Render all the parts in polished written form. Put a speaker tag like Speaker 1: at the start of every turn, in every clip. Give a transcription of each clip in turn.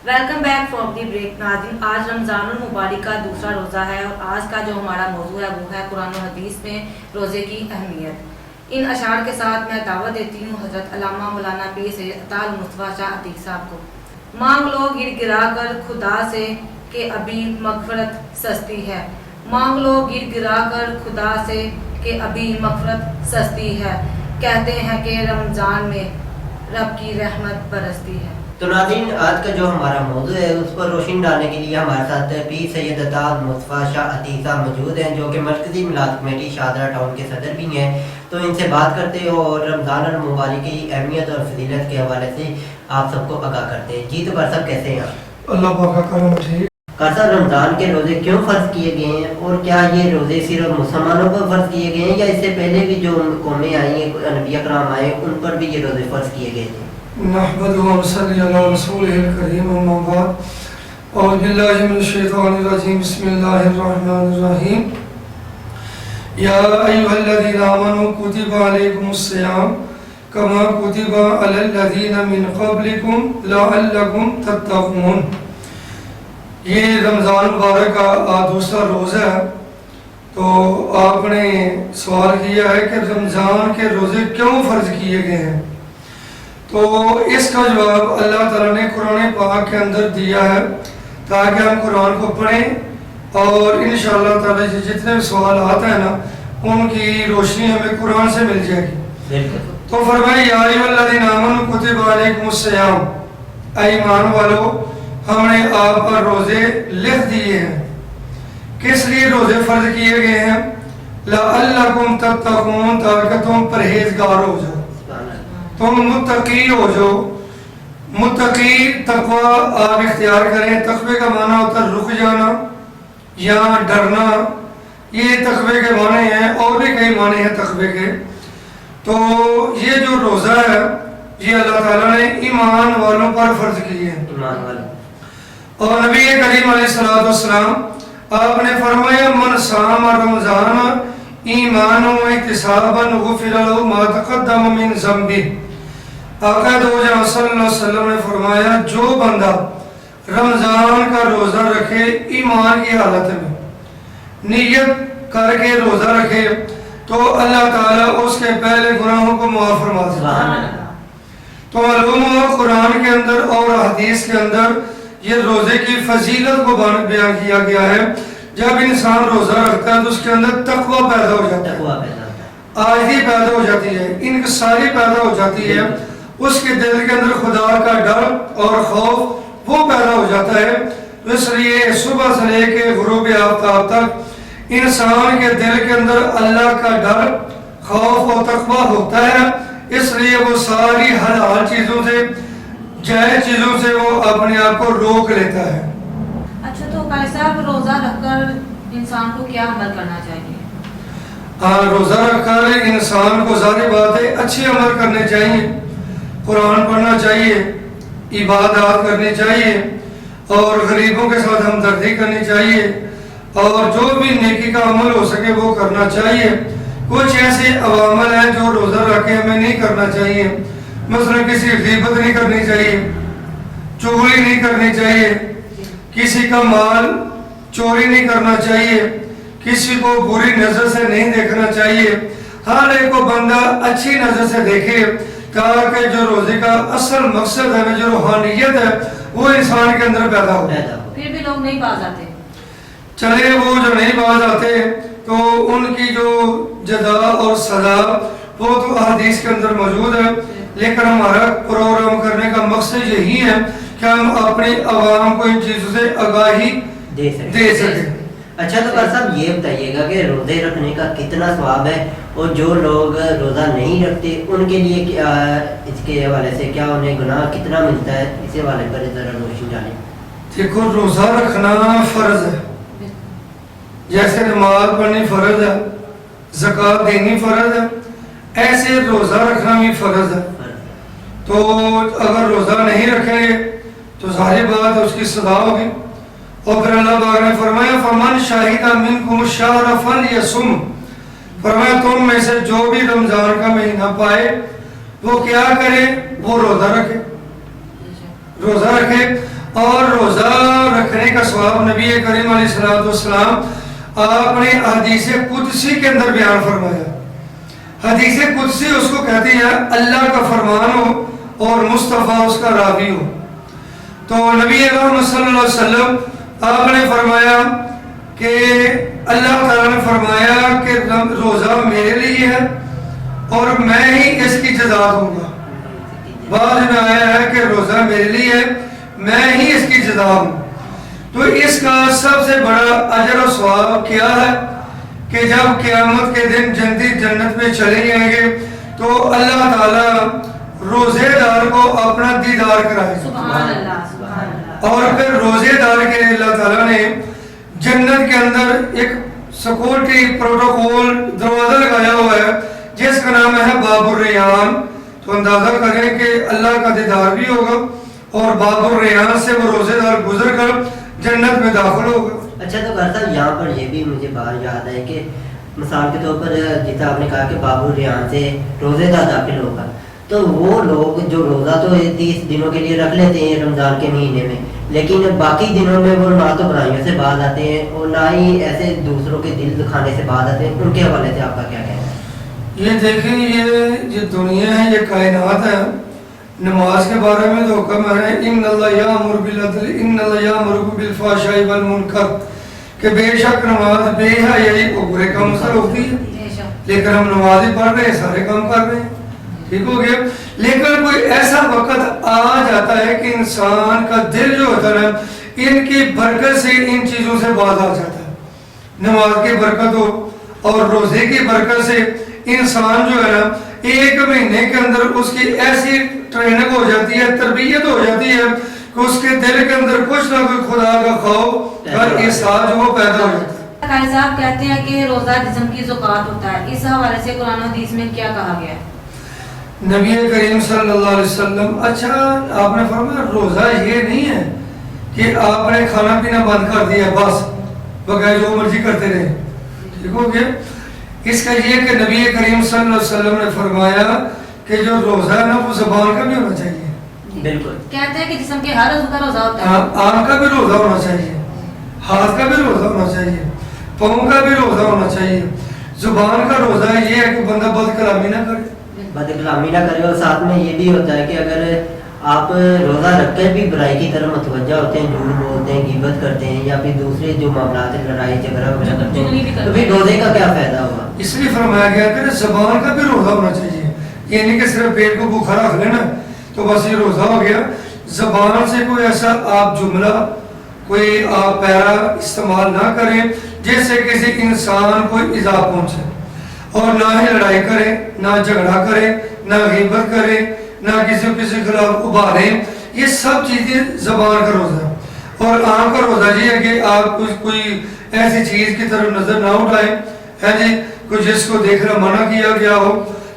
Speaker 1: Welcome back from the break. नाज़रीन, आज रमज़ानुल मुबारक का दूसरा रोज़ा है और आज का जो हमारा मौजू है वो है कुरान और हदीस में रोज़े की अहमियत। इन अशार के साथ मैं दावत देती हूँ हज़रत अल्लामा मौलाना पीर सैयद अताल मुस्तफ़ा शाह अतीक साहब को। मांग लो गिर गिरा कर खुदा से कि अभी मग़फ़िरत सस्ती है। मांग लो गिर गिरा कर खुदा से कि अभी मग़फ़िरत सस्ती है। कहते हैं कि रमज़ान में रब की रहमत बरसती है।
Speaker 2: तो नाज़रीन, आज का जो हमारा मौजू है उस पर रोशनी डालने के लिए हमारे साथ पीर सैयद अताल मुस्तफ़ा शाह अतीक साहब मौजूद हैं, जो कि मरकज़ी मिलाद कमेटी शाहदरा टाउन के सदर भी हैं। तो इनसे बात करते हैं और रमज़ान मुबारक की अहमियत और फजीलत के हवाले से आप सबको आगाह करते हैं। जी तो कार साहब कैसे हैं आप?
Speaker 3: अल्लाह पाक का करम है।
Speaker 2: कार साहब, रमज़ान के रोज़े क्यों फ़र्ज़ किए गए हैं और क्या ये रोज़े सिर्फ मुसलमानों पर फ़र्ज़ किए गए हैं या इससे पहले भी जो कौमें आई हैं, नबिया कराम आए, उन पर भी ये रोज़े फ़र्ज़ किए गए थे?
Speaker 3: नहमदुहु व नसल्ली अला रसूलिहिल करीम, अम्मा बाद। औज़ु बिल्लाहि मिनश शैतानिर रजीम, बिस्मिल्लाहिर रहमानिर रहीम। या अय्युहल्लज़ीना आमनू कुतिबा अलैकुमुस सियाम कमा कुतिबा अलल लज़ीना मिन क़ब्लिकुम लअल्लकुम तत्तक़ून। ये रमज़ान मुबारक का दूसरा रोज़ा है। तो आपने सवाल किया है कि रमज़ान के रोज़े क्यों फ़र्ज़ किए गए हैं, तो इसका जवाब अल्लाह ताला ने कुरान पाक के अंदर दिया है ताकि हम कुरान को पढ़ें और इंशाअल्लाह ताला जितने भी सवाल आते हैं ना उनकी रोशनी हमें कुरान से मिल जाएगी। तो फरमाया या अय्युहल्लज़ीना आमनू कुतिबा अलैकुमुस सियाम, ऐ ईमान वालों हमने आप पर रोज़े लिख दिए हैं। किस लिए रोज़े फ़र्ज किए गए हैं? लअल्लकुम तत्तक़ून, ताकि तुम परहेजगार हो जाओ, तुम मुत्तकी हो जो। मुत्तकी तकवा आप इख्तियार करें। तकवे का माना होता है रुक जाना या डरना, ये तकवे के माने हैं और भी कई माने हैं तकवे के। तो ये जो रोज़ा है ये अल्लाह ताला ने ईमान वालों पर फ़र्ज किए हैं,
Speaker 2: ईमान वालों।
Speaker 3: और नबी करीम अलैहिस्सलातु वस्सलाम आपने फरमाया मन साम रमज़ान ईमान व इहतिसाबन गुफ़िर लहु मा तक़द्दम मिन ज़म्बि। आका दो जहां सल्लल्लाहु अलैहि वसल्लम ने फरमाया जो बंदा रमज़ान का रोज़ा रखे ईमान की हालत में, नियत करके रोज़ा रखे, तो अल्लाह ताला उसके पहले गुनाहों को माफ़ फरमा देता है। तो मालूम हुआ कुरान के अंदर और हदीस के अंदर ये रोज़े की फजीलत को बयान किया गया है। जब इंसान रोज़ा रखता है तो उसके अंदर तकवा पैदा हो जाता है, आज़ी पैदा हो जाती है, इनकिसारी पैदा हो जाती है, उसके दिल के अंदर खुदा का डर और खौफ वो पैदा हो जाता है। तो इसलिए सुबह से लेके गुरूब आफ्ताब तक इंसान के दिल के अंदर अल्लाह का डर खौफ और तकवा होता है, इसलिए वो सारी हलाल चीज़ों से, जायज़ चीज़ों से वो अपने आप को रोक लेता है।
Speaker 1: अच्छा, तो कारी साहब रोज़ा रखकर इंसान को क्या अमल करना चाहिए?
Speaker 3: हाँ, रोज़ा रखकर इंसान को ज़ाहिर बात है अच्छे अमल करने चाहिए, कुरान पढ़ना चाहिए, इबादत करनी चाहिए और गरीबों के साथ हमदर्दी करनी चाहिए और जो भी नेकी का अमल हो सके वो करना चाहिए। कुछ ऐसे अवामल हैं जो रोज़ा रख के हमें नहीं करना चाहिए। मसलन किसी गीबत नहीं करनी चाहिए, चुगली नहीं करनी चाहिए, किसी का माल चोरी नहीं करना चाहिए, किसी को बुरी नज़र से नहीं देखना चाहिए। हर एक को बंदा अच्छी नज़र से देखे ताकि जो रोज़े का असल मकसद है, जो रूहानियत है, वो इंसान के अंदर पैदा हो।
Speaker 1: फिर भी लोग नहीं बाज आते।
Speaker 3: चले वो जो नहीं बाज आते तो उनकी जो जदा और सजा वो तो हदीस के अंदर मौजूद है, लेकिन हमारा प्रोग्राम करने का मकसद यही है कि हम अपने अवाम को इन चीज़ों से आगाही दे सकें।
Speaker 2: अच्छा, तो कार साहब ये बताइएगा कि रोज़े रखने का कितना सवाब है और जो लोग रोज़ा नहीं रखते उनके लिए क्या, इसके हवाले से क्या उन्हें गुनाह कितना मिलता है, इस हवाले पर ज़रा रोशनी डालें।
Speaker 3: देखो, रोज़ा रखना फ़र्ज़ है, जैसे नमाज पढ़नी फ़र्ज़ है, ज़कात देनी फ़र्ज़ है, ऐसे रोज़ा रखना भी फ़र्ज़ है। तो अगर रोज़ा नहीं रखेंगे तो जाहिर बात है उसकी सज़ा होगी। और फिर अल्लाह पाक ने फरमाया फमन शाहिदा मिनकुम शहर फलयसुम, फरमाया तुम में से जो भी रमज़ान का महीना पाए वो क्या करे, वो रोज़ा रखे, रोज़ा रखे। और सवाब नबी करीम अलैहिस्सलाम आप ने हदीस कुदसी के अंदर बयान फरमाया। हदीस कुदसी उसको कहते हैं अल्लाह का फरमान हो और मुस्तफ़ा उसका रावी हो। तो नबी सल्लल्लाहु अलैहि वसल्लम आपने फरमाया कि अल्लाह ताला ने फरमाया कि रोज़ा मेरे लिए है और मैं ही इसकी जज़ा दूंगा। बाद में आया है कि रोज़ा मेरे लिए है, मैं ही इसकी जज़ा हूँ। तो इसका सबसे बड़ा अजर और सवाब क्या है कि जब क़यामत के दिन जन्नत में चले जाएंगे तो अल्लाह ताला रोज़ेदार को अपना दीदार कराएगा।
Speaker 1: सुभान अल्लाह, सुभान अल्लाह।
Speaker 3: और फिर रोज़ेदार के अल्लाह ताला ने जन्नत के अंदर एक सिक्योरिटी प्रोटोकॉल दरवाज़ा लगाया हुआ है जिसका नाम है बाबुर रेयान। तो अंदाज़ा करें कि अल्लाह का दीदार भी होगा और बाबुर रेयान से वो रोज़ेदार गुजर कर जन्नत में दाखिल होगा।
Speaker 2: अच्छा, तो घर साहब यहाँ पर ये भी मुझे बात याद है कि मिसाल के तौर पर जैसा आपने कहा कि बाबू रेहान से रोज़ेदार दाखिल होगा, तो वो लोग जो रोज़ा तो 30 दिनों के लिए रख लेते हैं रमज़ान के महीने में, लेकिन बाकी दिनों में वो ना तो बुराइयों से बाज आते हैं और ना ही ऐसे दूसरों के दिल दुखाने से बाज आते हैं। उनके हवाले से आपका क्या कहना है?
Speaker 3: ये देखें, ये दुनिया है, ये कायनात है। नमाज के बारे में तो हुक्म है इन्नल्लाह यामुरु बिल अदल इन्नल्लाह यामुरु बिल फहशाई वल मुनकर, कि बेशक नमाज बेहयाई और बुरे काम से रोकती है। लेकिन हम नमाज ही पढ़ रहे हैं, सारे काम कर रहे हैं, ठीक हो गया। लेकिन कोई ऐसा वक्त आ जाता है कि इंसान का दिल जो होता है इनकी बरकत से इन चीज़ों से बाज आ जाता है। नमाज की बरकत हो और रोज़े की बरकत से इंसान जो है ना 1 महीने के अंदर उसकी ऐसी ट्रेनिंग हो जाती है, तरबियत हो जाती है कि उसके दिल के अंदर कुछ ना कुछ खुदा का खौफ और एहसास जो वो पैदा हो जाता है।
Speaker 1: कारी साहब कहते हैं कि रोज़ा जिस्म की ज़कात होता है, इस हवाले से कुरान और हदीस में क्या कहा गया है?
Speaker 3: नबी करीम सल्लल्लाहु अलैहि वसल्लम, अच्छा आपने फरमाया रोज़ा ये नहीं है कि आपने खाना पीना बंद कर दिया बस बगैर जो मर्जी करते रहे, ठीक हो गया। इसका ये कि नबी करीम सल्लल्लाहु अलैहि वसल्लम ने फरमाया कि जो रोज़ा है ना वो ज़बान का भी होना चाहिए।
Speaker 1: बिल्कुल, कहते हैं कि जिस्म के हर उज़्व का रोज़ा होता है।
Speaker 3: आँख का भी रोज़ा होना चाहिए, हाथ का भी रोज़ा होना चाहिए, पाँव का भी रोज़ा होना चाहिए। ज़ुबान का रोज़ा ये है कि बंदा बदकलामी ना करे,
Speaker 2: बदकलामी ना करे। और साथ में ये भी होता है कि अगर आप रोज़ा रखकर भी बुराई की तरफ मुतवज्जा होते हैं, झूठ बोलते हैं, गिबत करते हैं या फिर दूसरे जो मामलात है लड़ाई झगड़ा वगैरह करते हैं, तो फिर रोज़े का क्या फ़ायदा होगा?
Speaker 3: इसलिए फरमाया गया कि ज़बान का भी रोज़ा होना चाहिए। ये नहीं कि सिर्फ पेट को भूखा रख लेना तो बस ये रोज़ा हो गया। ज़बान से कोई ऐसा आप जुमला, कोई आप पैरा इस्तेमाल ना करें जिससे किसी इंसान को इज़ा पहुँचे, और ना ही लड़ाई करें, ना झगड़ा करें, ना गिबत करें, ना किसी के खिलाफ उभारें। ये सब चीज़ें ज़बान का रोज़ा है। और आँख का रोज़ा ये है कि आप कोई ऐसी चीज़ की तरफ नज़र ना उठाएं, है जी, कुछ जिसको देखना मना किया गया हो।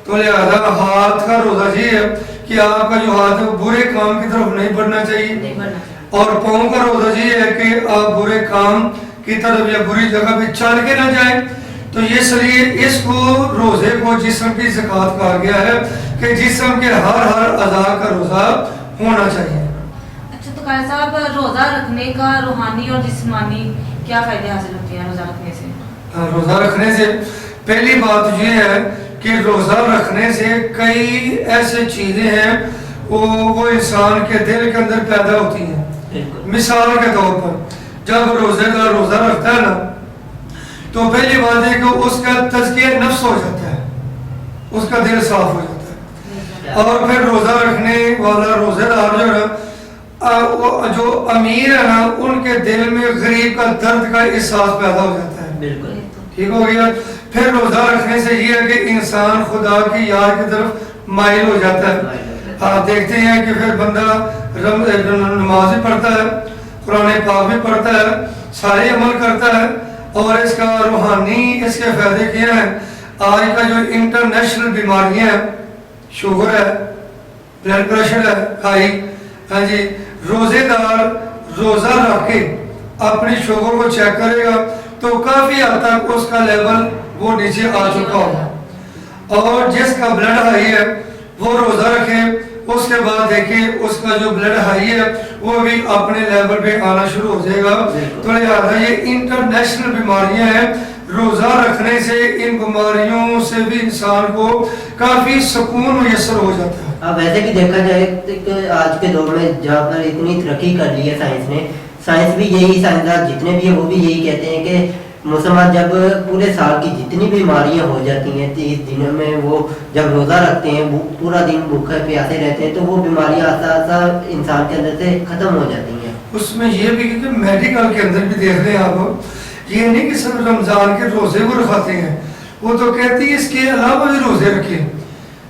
Speaker 3: तो लिहाजा हाथ का रोज़ा ये है कि आपका जो हाथ है वो बुरे काम की तरफ नहीं बढ़ना चाहिए, और पाँव का रोज़ा ये है कि आप बुरे काम की तरफ या बुरी जगह पे चल के ना जाएं। तो ये इसलिए इसको रोज़े को जिस्म की ज़कात कहा गया है कि जिस्म के हर अज़ा का रोज़ा होना चाहिए।
Speaker 1: अच्छा, तो कारी साहब रोज़ा रखने का रूहानी और जिस्मानी क्या फ़ायदे हासिल होते हैं रोज़ा रखने से?
Speaker 3: रोज़ा रखने से पहली बात ये है कि रोज़ा रखने से कई ऐसे चीज़ें हैं वो इंसान के दिल के अंदर पैदा होती हैं। मिसाल के तौर पर जब रोज़ेदार रोज़ा रखता है ना तो पहली बात है कि उसका तज़किया नफ्स हो जाता है, उसका दिल साफ हो जाता है। और फिर रोज़ा रखने वाला रोज़ेदार जो है जो अमीर है ना उनके दिल में गरीब का दर्द का एहसास पैदा हो जाता है, ठीक हो गया। फिर रोज़ा रखने से ये है कि इंसान खुदा की याद की तरफ माइल हो जाता है। आप देखते हैं कि फिर बंदा नमाज भी पढ़ता है, कुरान पाक भी पढ़ता है, सारे अमल करता है, और इसका रूहानी इसके फ़ायदे क्या हैं? आज का जो इंटरनेशनल बीमारियां हैं, शुगर है, ब्लड प्रेशर है हाई, हाँ जी, रोज़ेदार रोज़ा रख के अपनी शुगर को चेक करेगा तो काफ़ी हद तक उसका लेवल वो नीचे आ चुका होगा। और जिसका ब्लड हाई है वो रोज़ा रखे, اس کے بعد دیکھیں اس کا جو بلڈ ہائی ہے وہ بھی اپنے لیول پہ آنا شروع ہو جائے گا. تو لہٰذا یہ انٹرنیشنل بیماریاں ہیں. روزہ رکھنے سے ان بیماریوں سے بھی انسان کو کافی سکون میسر ہو جاتا ہے.
Speaker 2: اب ویسے بھی دیکھا جائے کہ آج کے دور میں جہاں پر اتنی ترقی کر لی ہے سائنس نے، سائنس بھی یہی، سائنسدان جتنے بھی ہیں وہ بھی یہی کہتے ہیں کہ مسلمان جب پورے سال کی جتنی بیماریاں ہو جاتی ہیں 30 دنوں میں وہ جب روزہ رکھتے ہیں، پورا دن بھوکے پیاسے رہتے ہیں، تو وہ بیماریاں آہستہ آہستہ انسان کے اندر سے ختم ہو جاتی ہیں.
Speaker 3: اس میں یہ بھی کہ میڈیکل کے اندر بھی دیکھ رہے ہیں آپ، یہ نہیں کہ صرف رمضان کے روزے کو رکھاتے ہیں، وہ تو کہتی ہے اس کے علاوہ بھی روزے رکھیں.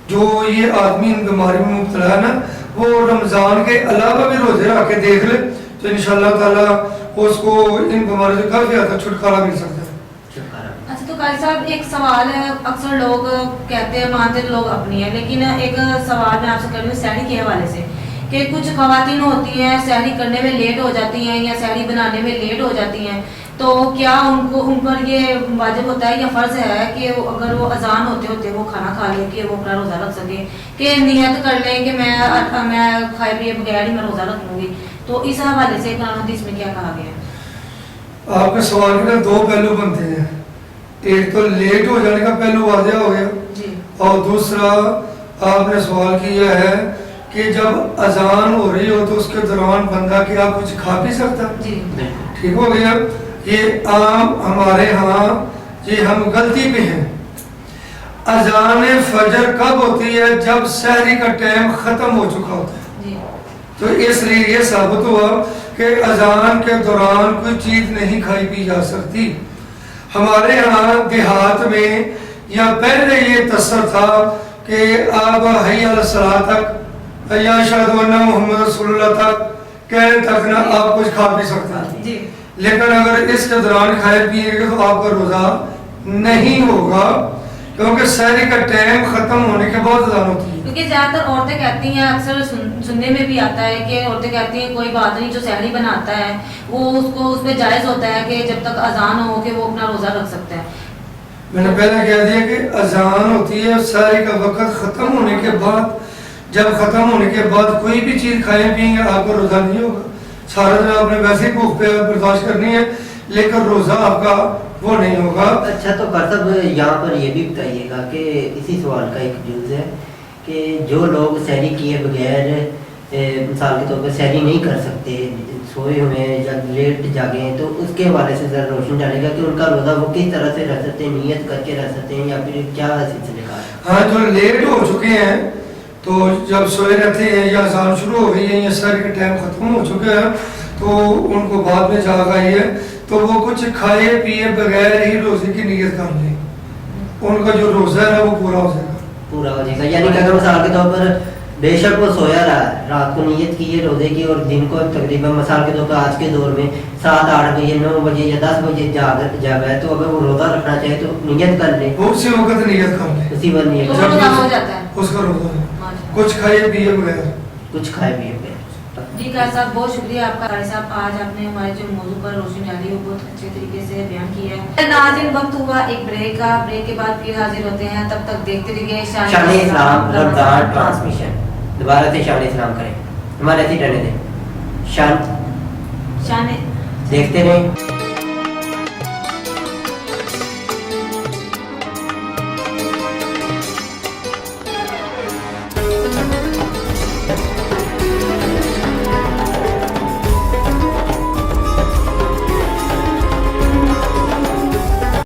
Speaker 3: جو یہ آدمی ان بیماری میں مبتلا ہے نا، وہ رمضان کے علاوہ بھی روزے رکھ کے دیکھ لے تو انشاءاللہ تعالیٰ اس کو ان بیماریوں سے کافی حد تک چھٹکارا مل سکتا ہے.
Speaker 1: اچھا تو قاری صاحب ایک سوال ہے، اکثر لوگ کہتے ہیں، مانتے لوگ اپنی ہیں، لیکن ایک سوال میں آپ سے کر رہی ہوں سحری کے حوالے سے کہ کچھ خواتین ہوتی ہیں سحری کرنے میں لیٹ ہو جاتی ہیں یا سحری بنانے میں لیٹ ہو جاتی ہیں، تو کیا ان پر یہ واجب ہوتا ہے یا فرض ہے کہ اگر وہ اذان ہوتے ہوتے وہ کھانا کھا لیں کہ وہ اپنا روزہ رکھ سکیں، کہ نیت کر لیں کہ میں کھائے پیے بغیر ہی میں روزہ رکھ لوں گی، تو اس حوالے سے قرآن حدیث میں کیا کہا گیا ہے؟
Speaker 3: آپ کے سوال کے دو پہلو بنتے ہیں، ایک تو لیٹ ہو جانے کا پہلو واضح ہو گیا
Speaker 1: جی،
Speaker 3: اور دوسرا آپ نے سوال کیا ہے کہ جب اذان ہو رہی ہو تو اس کے دوران بندہ کیا کچھ کھا پی سکتا؟
Speaker 1: جی
Speaker 3: ٹھیک ہو گیا. یہ عام ہمارے ہاں یہ ہم غلطی پہ ہیں. اذان فجر کب ہوتی ہے؟ جب سحری کا ٹائم ختم ہو چکا ہوتا ہے.
Speaker 1: جی،
Speaker 3: تو اس لیے یہ ثابت ہوا کہ اذان کے دوران کوئی چیز نہیں کھائی پی جا سکتی. ہمارے ہاں دیہات میں یا پہلے یہ تصور تھا کہ آپ حی علی الصلاۃ تک یا اشہد ان محمد رسول اللہ تک کہنے تک نہ آپ کچھ کھا پی سکتے ہیں.
Speaker 1: جی،
Speaker 3: لیکن اگر اس کے دوران کھائے پیے گے تو آپ کا روزہ نہیں ہوگا، کیونکہ سحری کا ٹائم ختم ہونے کے بعد اذان ہوتی ہے.
Speaker 1: کیونکہ زیادہ تر عورتیں کہتی ہیں، اکثر سننے میں بھی آتا ہے کہ عورتیں کہتی ہیں کوئی بات نہیں، جو سحری بناتا ہے وہ اس کو اس پہ جائز ہوتا ہے کہ جب تک اذان ہو کہ وہ اپنا روزہ رکھ سکتا ہے.
Speaker 3: میں نے پہلے کہہ دیا کہ اذان ہوتی ہے سحری کا وقت ختم ہونے کے بعد. جب ختم ہونے کے بعد کوئی بھی چیز کھائیں پئیں گے آپ کا روزہ نہیں ہوگا. سارا دن آپ نے ویسے ہی بھوک پہ برداشت کرنی ہے، لیکن روزہ آپ کا وہ نہیں ہوگا.
Speaker 2: اچھا تو کرتب یہاں پر یہ بھی بتائیے گا کہ اسی سوال کا ایک جز ہے کہ جو لوگ سحری کیے بغیر مثال کے طور پہ سحری نہیں کر سکتے، سوئے ہوئے ہیں یا لیٹ جاگے ہیں، تو اس کے حوالے سے ذرا روشن ڈالے گا کہ ان کا روزہ وہ کس طرح سے رہ سکتے ہیں، نیت کر کے رہ سکتے ہیں یا پھر کیا سلسلے کا ہے؟
Speaker 3: ہاں، جو لیٹ ہو چکے ہیں تو جب سوئے رہتے ہیں یا اذان شروع ہو گئی ہے یا سحر کے ٹائم ختم ہو چکے ہیں تو ان کو بعد میں جاگ آئی ہے تو وہ کچھ کھائے پیے بغیر ہی روزے کی نیت کر لیں، ان کا جو روزہ ہے وہ پورا ہو جائے گا.
Speaker 2: پورا ہو جائے گا. یعنی کہ اگر مثال کے طور پر بے شک وہ سویا رہا ہے، رات کو نیت کی ہے روزے کی، اور دن کو تقریباً مثال کے طور پر آج کے دور میں 7-8 بجے 9 بجے یا 10 بجے جاگا ہے، تو اگر وہ روزہ رکھنا چاہے تو نیت کر لے،
Speaker 3: وہ اسی وقت نیت کر لیں،
Speaker 2: اسی وقت نیت
Speaker 1: تو
Speaker 2: کر
Speaker 1: روزہ ہو جاتا ہے.
Speaker 3: اس کا روزہ ہے. کچھ کھائے پیے بغیر.
Speaker 2: کچھ کھائے پیے بغیر.
Speaker 1: جی قاری صاحب بہت شکریہ آپ کا. قاری صاحب آج آپ نے ہمارے جو موضوع پر روشنی ڈالی وہ بہت اچھے طریقے سے بیان کیا ہے. ناظرین وقت ہوا ایک بریک کا، بریک کے بعد پھر حاضر ہوتے ہیں، تب تک دیکھتے رہیے
Speaker 2: شان اسلام رمضان ٹرانسمیشن. دوبارہ سے شان اسلام کریں، ہمارے ایسے رہنے دیں. شان
Speaker 1: شان
Speaker 2: دیکھتے رہیں.